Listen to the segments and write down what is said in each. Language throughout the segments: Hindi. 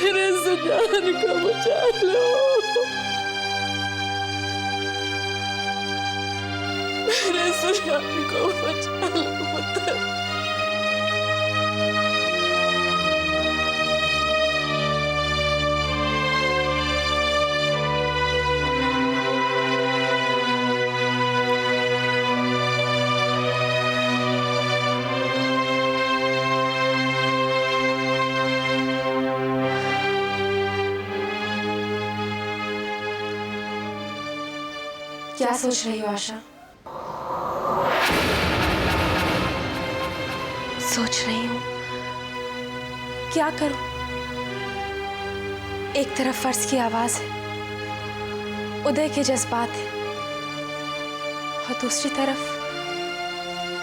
मेरे सुजान को बचा लो, मेरे सुजान को बचा लो पुत्र। क्या सोच रही हो आशा? सोच रही हूँ क्या करूं? एक तरफ फर्ज की आवाज है, उदय के जज्बात है, और दूसरी तरफ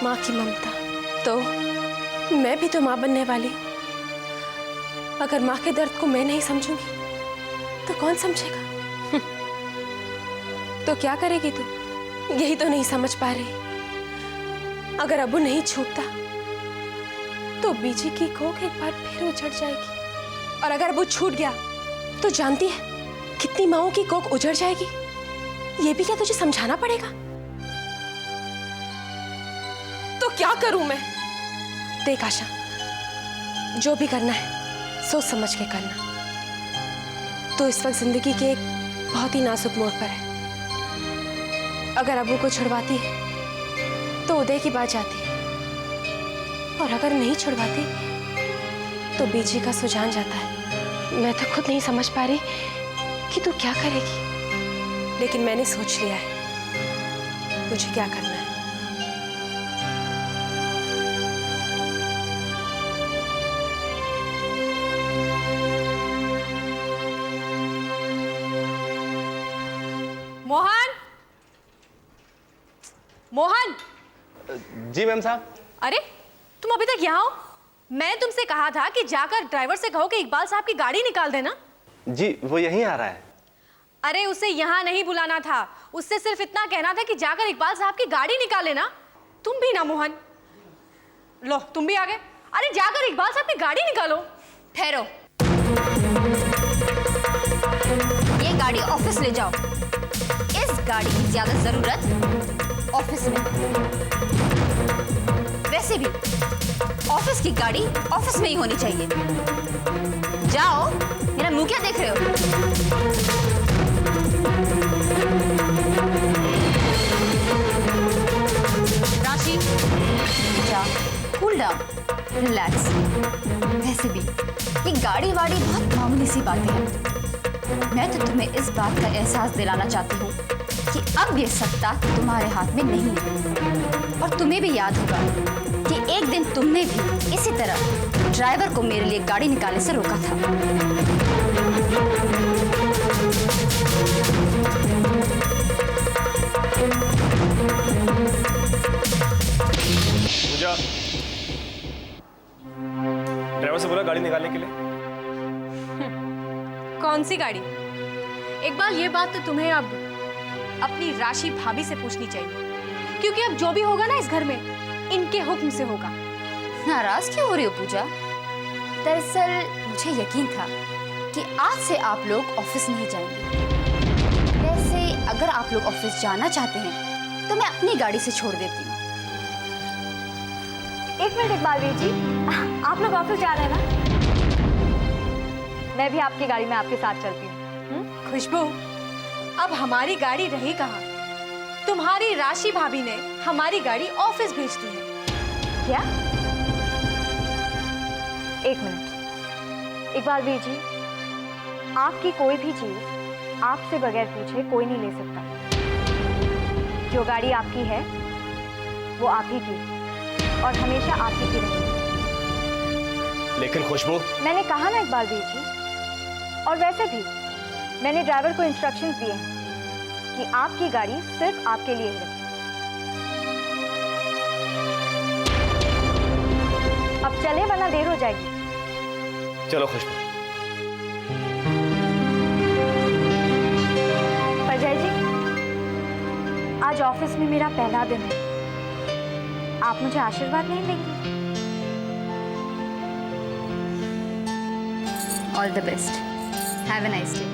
माँ की ममता। तो मैं भी तो माँ बनने वाली हूँ। अगर माँ के दर्द को मैं नहीं समझूंगी तो कौन समझेगा? तो क्या करेगी तू? यही तो नहीं समझ पा रही। अगर अबू नहीं छूटता तो बीजी की कोख एक बार फिर उजड़ जाएगी, और अगर अबू छूट गया तो जानती है कितनी माँओं की कोख उजड़ जाएगी। ये भी क्या तुझे समझाना पड़ेगा? तो क्या करूं मैं? देख आशा, जो भी करना है सोच समझ के करना। तो इस वक्त जिंदगी के एक बहुत ही नाजुक मोड़ पर है। अगर अबू को छुड़वाती है तो उदय की बात जाती है, और अगर नहीं छुड़वाती तो बीजी का सुजान जाता है। मैं तो खुद नहीं समझ पा रही कि तू क्या करेगी, लेकिन मैंने सोच लिया है मुझे क्या करना है। मोहन, मोहन। जी मैम साहब। अरे तुम अभी तक यहाँ हो? मैंने तुमसे कहा था कि जाकर ड्राइवर से कहो कि इकबाल साहब की गाड़ी निकाल देना। जी वो यहीं आ रहा है। अरे उसे यहाँ नहीं बुलाना था, उससे सिर्फ इतना कहना था कि जाकर इकबाल साहब की गाड़ी निकाल लेना। तुम भी ना मोहन, लो तुम भी आ गए। अरे जाकर इकबाल साहब की गाड़ी निकालो। ठहरो, ये गाड़ी ऑफिस ले जाओ। इस गाड़ी की ज्यादा जरूरत ऑफिस में। वैसे भी ऑफिस की गाड़ी ऑफिस में ही होनी चाहिए। जाओ, मेरा मुंह क्या देख रहे हो? राशि, जा, कूल डाउन, रिलैक्स। वैसे भी ये गाड़ी वाड़ी बहुत मामूली सी बातें हैं। मैं तो तुम्हें इस बात का एहसास दिलाना चाहती हूँ कि अब ये सत्ता तुम्हारे हाथ में नहीं है। और तुम्हें भी याद होगा कि एक दिन तुमने भी इसी तरह ड्राइवर को मेरे लिए गाड़ी निकालने से रोका था। पूजा, ड्राइवर से बोला गाड़ी निकालने के लिए। कौन सी गाड़ी? इकबाल, ये बात तो तुम्हें अब अपनी राशि भाभी से पूछनी चाहिए, क्योंकि अब जो भी होगा ना इस घर में इनके हुक्म से होगा। नाराज क्यों हो रही हो पूजा? दरअसल मुझे यकीन था कि आज से आप लोग ऑफिस नहीं जाएंगे। वैसे अगर आप लोग ऑफिस जाना चाहते हैं तो मैं अपनी गाड़ी से छोड़ देती हूँ। एक मिनट इकबाल वीर जी, आप लोग ऑफिस जा रहे हैं ना? मैं भी आपकी गाड़ी में आपके साथ चलती हूँ। खुशबू, अब हमारी गाड़ी रही कहाँ? तुम्हारी राशि भाभी ने हमारी गाड़ी ऑफिस भेज दी है। क्या? एक मिनट इकबाल वीर जी, आपकी कोई भी चीज आपसे बगैर पूछे कोई नहीं ले सकता। जो गाड़ी आपकी है वो आप ही की और हमेशा आप ही की रहेगी। लेकिन खुशबू, मैंने कहा ना इकबाल वीर जी, और वैसे भी मैंने ड्राइवर को इंस्ट्रक्शंस दिए हैं कि आपकी गाड़ी सिर्फ आपके लिए ही रखे। अब चले वरना देर हो जाएगी। चलो खुशबू। परजाई जी, आज ऑफिस में मेरा पहला दिन है, आप मुझे आशीर्वाद नहीं देंगी? All the best, have a nice day.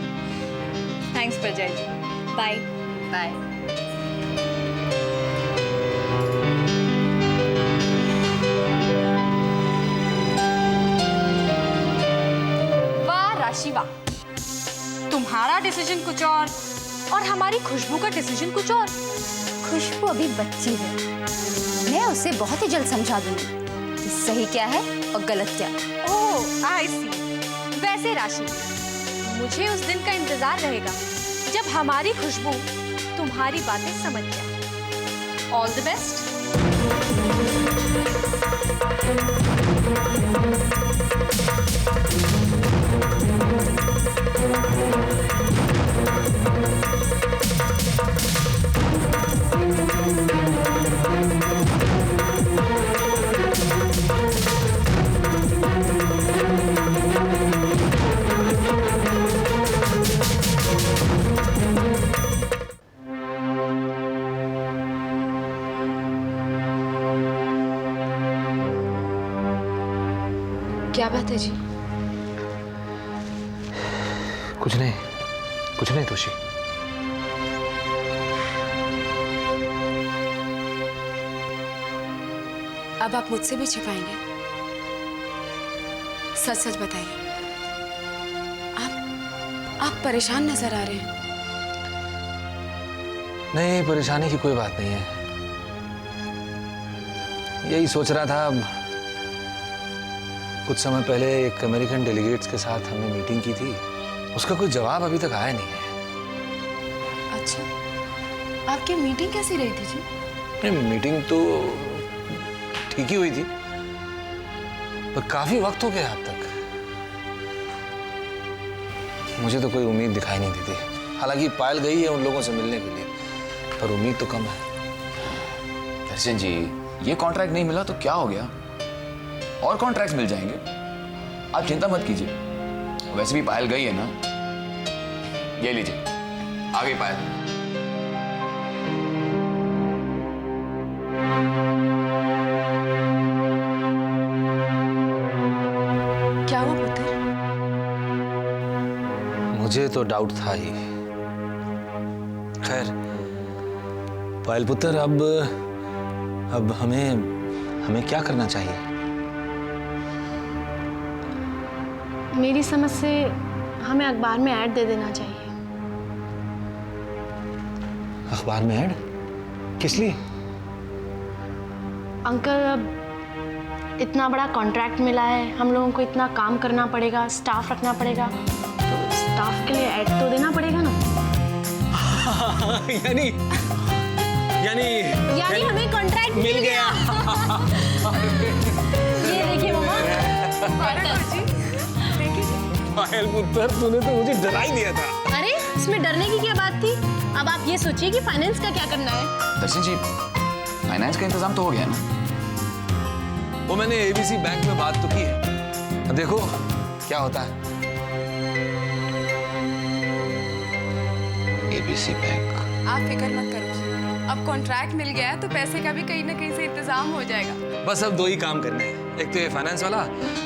Thanks प्रजा जी, बाय बाय। वाह राशि वाह, तुम्हारा डिसीजन कुछ और हमारी खुशबू का डिसीजन कुछ और। खुशबू अभी बच्ची है, मैं उसे बहुत ही जल्द समझा दूंगी कि सही क्या है और गलत क्या। ओह आई सी। वैसे राशि, मुझे उस दिन का इंतजार रहेगा जब हमारी खुशबू तुम्हारी बातें समझ जाए। All the best. क्या बात है जी? कुछ नहीं तोशी। अब आप मुझसे भी छिपाएंगे? सच सच बताइए, आप परेशान नजर आ रहे हैं। नहीं, परेशानी की कोई बात नहीं है। यही सोच रहा था, कुछ समय पहले एक अमेरिकन डेलीगेट्स के साथ हमने मीटिंग की थी, उसका कोई जवाब अभी तक आया नहीं है। अच्छा, आपकी मीटिंग कैसी रही थी जी? नहीं, मीटिंग तो ठीक ही हुई थी, पर काफी वक्त हो गया अब तक। मुझे तो कोई उम्मीद दिखाई नहीं देती। हालांकि पायल गई है उन लोगों से मिलने के लिए, पर उम्मीद तो कम है। दर्शन जी, ये कॉन्ट्रैक्ट नहीं मिला तो क्या हो गया? और कॉन्ट्रैक्ट्स मिल जाएंगे, आप चिंता मत कीजिए। वैसे भी पायल गई है ना, ये लीजिए, आ गई पायल। क्या हुआ पुत्र? मुझे तो डाउट था ही। खैर पायल पुत्र, अब हमें क्या करना चाहिए? मेरी समझ से हमें अखबार में ऐड दे देना चाहिए। अखबार में ऐड? किस लिए? अंकल, अब इतना बड़ा कॉन्ट्रैक्ट मिला है, हम लोगों को इतना काम करना पड़ेगा, स्टाफ रखना पड़ेगा, तो स्टाफ के लिए ऐड तो देना पड़ेगा ना। यानी हमें कॉन्ट्रैक्ट मिल गया। ये देखिए मम्मा। पायल पुत्र, तूने तो मुझे डरा ही दिया था। अरे इसमें डरने की क्या बात थी? अब आप ये सोचिए कि फाइनेंस का क्या करना है। दर्शन जी, फाइनेंस का इंतजाम तो हो गया ना? वो मैंने एबीसी बैंक में बात तो की है, अब देखो क्या होता है। ABC bank? आप फिक्र मत करो, अब कॉन्ट्रैक्ट मिल गया है तो पैसे का भी कहीं ना कहीं से इंतजाम हो जाएगा। बस अब दो ही काम करने हैं, एक तो ये फाइनेंस वाला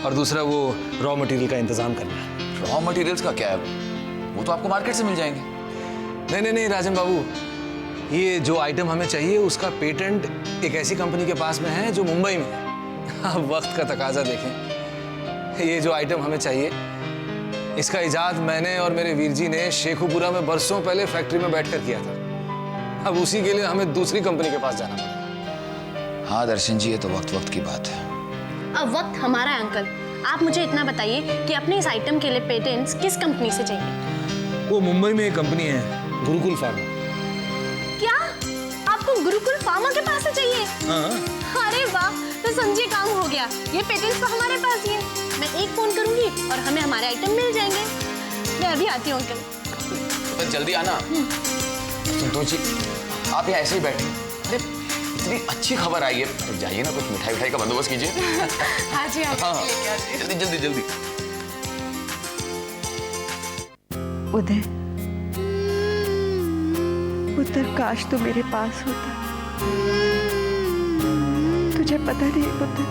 और दूसरा वो रॉ मटेरियल का इंतजाम करना है। रॉ मटेरियल्स का क्या है? वो तो आपको मार्केट से मिल जाएंगे। नहीं राजन बाबू, ये जो आइटम हमें चाहिए उसका पेटेंट एक ऐसी कंपनी के पास में है जो मुंबई में है। अब वक्त का तकाजा देखें, ये जो आइटम हमें चाहिए इसका इजाद मैंने और मेरे वीर जी ने शेखुपुरा में बरसों पहले फैक्ट्री में बैठकर किया था। अब उसी के लिए हमें दूसरी कंपनी के पास जाना पड़ा। हाँ दर्शन जी, ये तो वक्त की बात है। अब वक्त हमारा है अंकल। आप मुझे इतना बताइए कि अपने इस आइटम के लिए पेटेंट्स किस कंपनी से चाहिए? वो मुंबई में एक कंपनी है, गुरुकुल फार्मा। क्या आपको गुरुकुल फार्मा के पास से चाहिए? हाँ। अरे वाह, तो समझिए काम हो गया। ये पेटेंट्स तो हमारे पास ही है। मैं एक फोन करूंगी और हमें हमारे आइटम मिल जाएंगे। मैं अभी आती हूँ अंकल। तो जल्दी आना। संतोष जी, आप यहाँ ऐसे ही बैठे, अरे इतनी अच्छी खबर आई है, जाइए ना, कुछ मिठाई का बंदोबस्त कीजिए। हाँ जी, आप लेके आते हैं। जल्दी। उदय पुत्र, काश तो मेरे पास होता। तुझे पता नहीं पुत्र,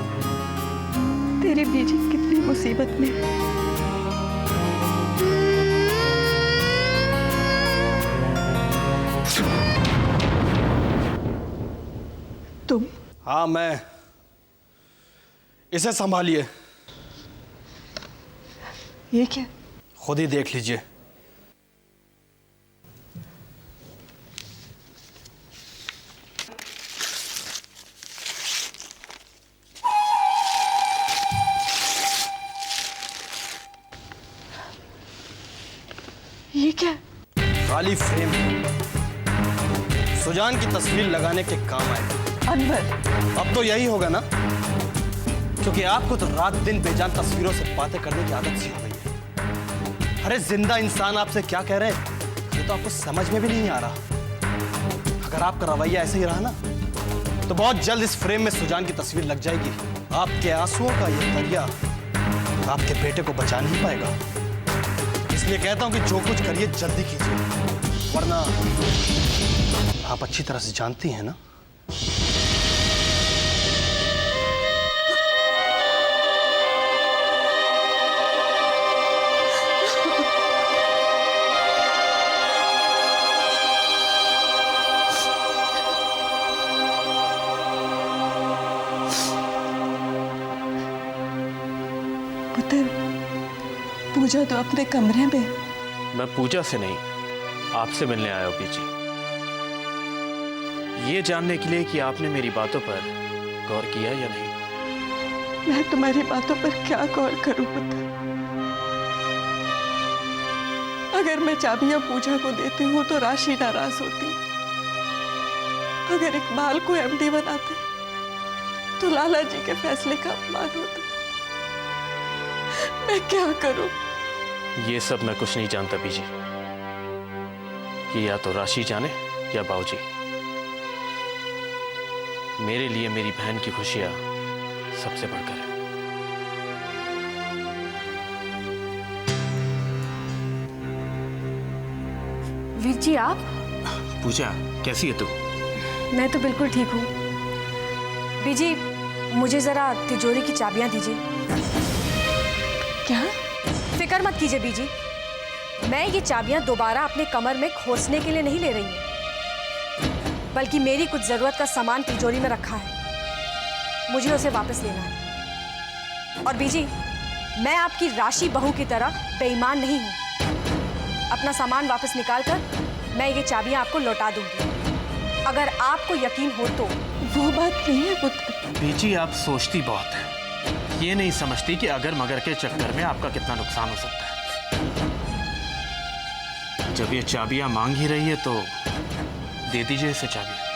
तेरे बीजी कितनी मुसीबत में है। हाँ मैं। इसे संभालिए। ये क्या? खुद ही देख लीजिए। ये क्या? खाली फ्रेम सुजान की तस्वीर लगाने के काम आए। अनवर, अब तो यही होगा ना, क्योंकि आपको तो रात दिन बेजान तस्वीरों से बातें करने की आदत सी हो गई है। अरे जिंदा इंसान आपसे क्या कह रहे हैं ये तो आपको समझ में भी नहीं आ रहा। अगर आपका रवैया ऐसे ही रहा ना तो बहुत जल्द इस फ्रेम में सुजान की तस्वीर लग जाएगी। आपके आंसुओं का ये दरिया आपके बेटे को बचा नहीं पाएगा। इसलिए कहता हूं कि जो कुछ करिए जल्दी कीजिए, वरना आप अच्छी तरह से जानती हैं ना। पुत्र, पूजा तो अपने कमरे में। मैं पूजा से नहीं, आपसे मिलने आया हूं बीजी। ये जानने के लिए कि आपने मेरी बातों पर गौर किया या नहीं। मैं तुम्हारी बातों पर क्या गौर करूं पुत्र? अगर मैं चाबियां पूजा को देती हूँ तो राशि नाराज होती। अगर इकबाल को एमडी बनाते तो लाला जी के फैसले का अपमान होता। मैं क्या करूं? ये सब मैं कुछ नहीं जानता बीजी। ये या तो राशि जाने या बाबूजी। मेरे लिए मेरी बहन की खुशियां सबसे बढ़कर है। वीर जी आप? पूजा कैसी है तू? मैं तो बिल्कुल ठीक हूँ। बीजी मुझे जरा तिजोरी की चाबियां दीजिए। क्या? फिक्र मत कीजिए बीजी, मैं ये चाबियां दोबारा अपने कमर में खोसने के लिए नहीं ले रही हूँ, बल्कि मेरी कुछ जरूरत का सामान तिजोरी में रखा है, मुझे उसे वापस लेना है। और बीजी मैं आपकी राशि बहू की तरह बेईमान नहीं हूँ। अपना सामान वापस निकालकर मैं ये चाबियां आपको लौटा दूंगी। अगर आपको यकीन हो तो। वो बात नहीं है पुत्र। बीजी आप सोचती बहुत है, ये नहीं समझती कि अगर मगर के चक्कर में आपका कितना नुकसान हो सकता है। जब ये चाबियां मांग ही रही है तो दे दीजिए इसे चाबियां।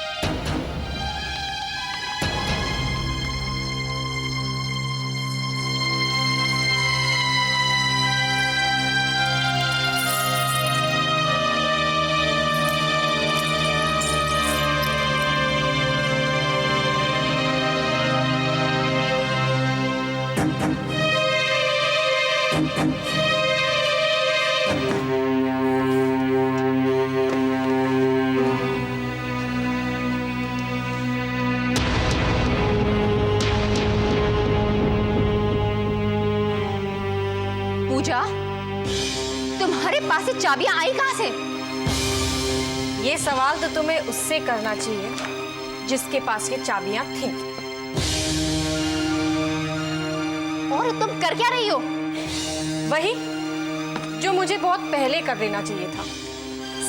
पूजा, तुम्हारे पास ये चाबियां आई कहां से? ये सवाल तो तुम्हें उससे करना चाहिए जिसके पास ये चाबियां थीं। और तुम कर क्या रही हो? वही जो मुझे बहुत पहले कर देना चाहिए था।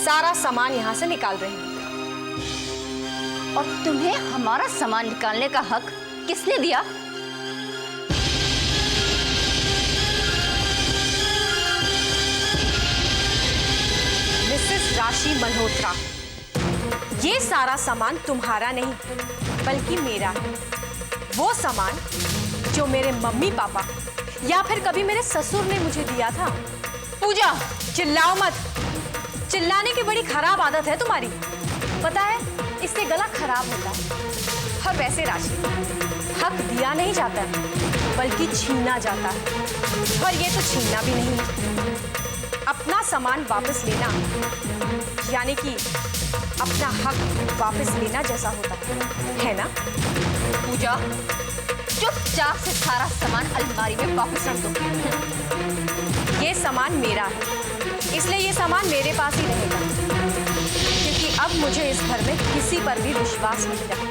सारा सामान यहाँ से निकाल रही हूँ। और तुम्हें हमारा सामान निकालने का हक किसने दिया? मिसेस राशि मल्होत्रा, ये सारा सामान तुम्हारा नहीं बल्कि मेरा है। वो सामान जो मेरे मम्मी पापा या फिर कभी मेरे ससुर ने मुझे दिया था। पूजा चिल्लाओ मत। चिल्लाने की बड़ी खराब आदत है तुम्हारी, पता है इससे गला खराब होता है। और वैसे राशि, हक दिया नहीं जाता है बल्कि छीना जाता है, और ये तो छीनना भी नहीं है। अपना सामान वापस लेना यानी कि अपना हक वापस लेना जैसा होता है ना? पूजा चुपचाप से सारा सामान अलमारी में वापस रख दो। ये सामान मेरा है, इसलिए ये सामान मेरे पास ही रहेगा, क्योंकि अब मुझे इस घर में किसी पर भी विश्वास नहीं रहा।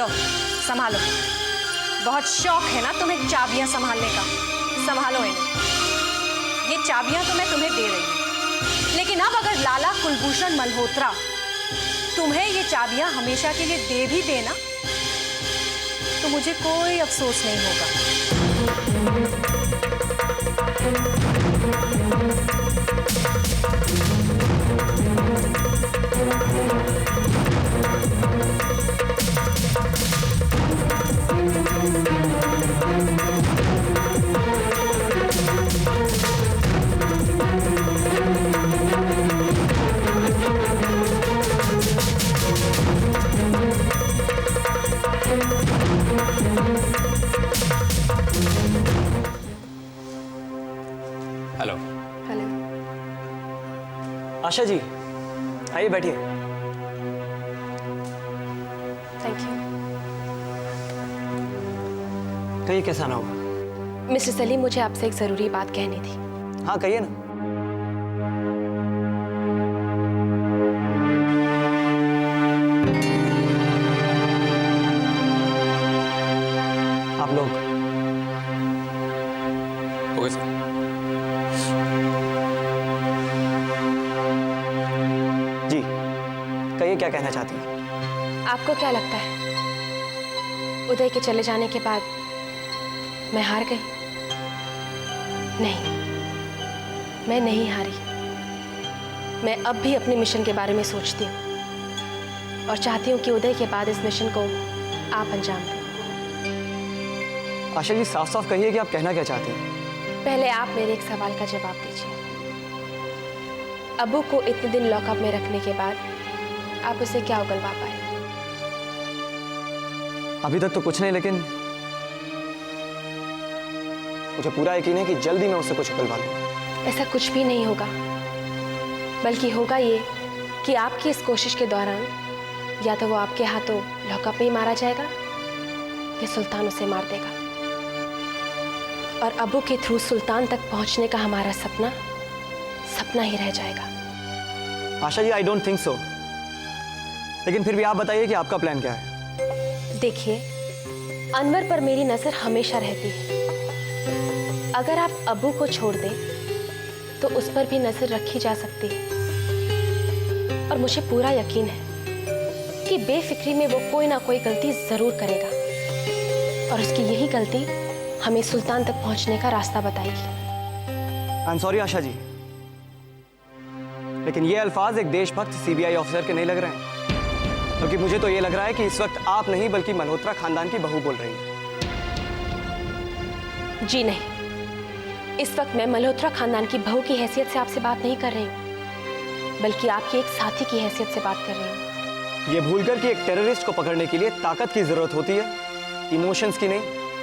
लो संभालो। बहुत शौक है ना तुम्हें चाबियां संभालने का, संभालो इन्हें। ये चाबियां तो मैं तुम्हें दे रही हूं, लेकिन अब अगर लाला कुलभूषण मल्होत्रा तुम्हें ये चाबियां हमेशा के लिए दे भी देना तो मुझे कोई अफसोस नहीं होगा। हेलो। हेलो। आशा जी आइए बैठिए। Thank you. कहिए कैसा ना होगा। मिस्टर सलीम, मुझे आपसे एक ज़रूरी बात कहनी थी। हाँ कहिए ना। आप लोग ओके सर। जी कहिए क्या कहना चाहती हैं? आपको क्या लगता है उदय के चले जाने के बाद मैं हार गई? नहीं, मैं नहीं हारी। मैं अब भी अपने मिशन के बारे में सोचती हूँ और चाहती हूँ कि उदय के बाद इस मिशन को आप अंजाम दें। आशा जी साफ साफ कहिए कि आप कहना क्या चाहती हैं? पहले आप मेरे एक सवाल का जवाब दीजिए। अबू को इतने दिन लॉकअप में रखने के बाद आप उसे क्या उगलवा पाए? अभी तक तो कुछ नहीं, लेकिन मुझे पूरा यकीन है कि जल्दी मैं उससे कुछ उगलवा लूंगा। ऐसा कुछ भी नहीं होगा, बल्कि होगा ये कि आपकी इस कोशिश के दौरान या तो वो आपके हाथों लॉकअप में ही मारा जाएगा या सुल्तान उसे मार देगा। और अबू के थ्रू सुल्तान तक पहुंचने का हमारा सपना सपना ही रह जाएगा। Asha ji I don't think so, लेकिन फिर भी आप बताइए कि आपका प्लान क्या है? देखिए, अनवर पर मेरी नजर हमेशा रहती है। अगर आप अबू को छोड़ दें तो उस पर भी नजर रखी जा सकती है और मुझे पूरा यकीन है कि बेफिक्री में वो कोई ना कोई गलती जरूर करेगा और उसकी यही गलती हमें सुल्तान तक पहुंचने का रास्ता बताएगी। I am sorry Asha ji, लेकिन ये अल्फाज एक देशभक्त सीबीआई ऑफिसर के नहीं लग रहे हैं, क्योंकि मुझे तो ये लग रहा है कि इस वक्त आप नहीं बल्कि मल्होत्रा खानदान की बहू बोल रही हैं। जी नहीं, इस वक्त मैं मल्होत्रा खानदान की बहू की हैसियत से आपसे बात नहीं कर रही हूँ, बल्कि आपकी एक साथी की हैसियत से बात कर रही हूँ। ये भूलकर कि एक टेररिस्ट को पकड़ने के लिए ताकत की जरूरत होती है, इमोशंस की नहीं।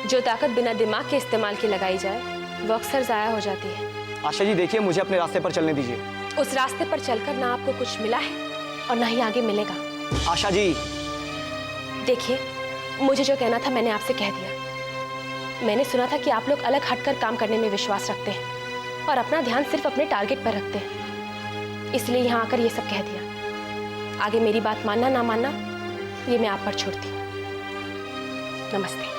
जो ताकत बिना दिमाग के इस्तेमाल की लगाई जाए वो अक्सर जाया हो जाती है। आशा जी देखिए, मुझे अपने रास्ते पर चलने दीजिए। उस रास्ते पर चलकर ना आपको कुछ मिला है और ना ही आगे मिलेगा। आशा जी देखिए, मुझे जो कहना था मैंने आपसे कह दिया। मैंने सुना था कि आप लोग अलग हटकर काम करने में विश्वास रखते हैं और अपना ध्यान सिर्फ अपने टारगेट पर रखते हैं, इसलिए यहाँ आकर ये सब कह दिया। आगे मेरी बात मानना ना मानना ये मैं आप पर छोड़ती हूँ। नमस्ते।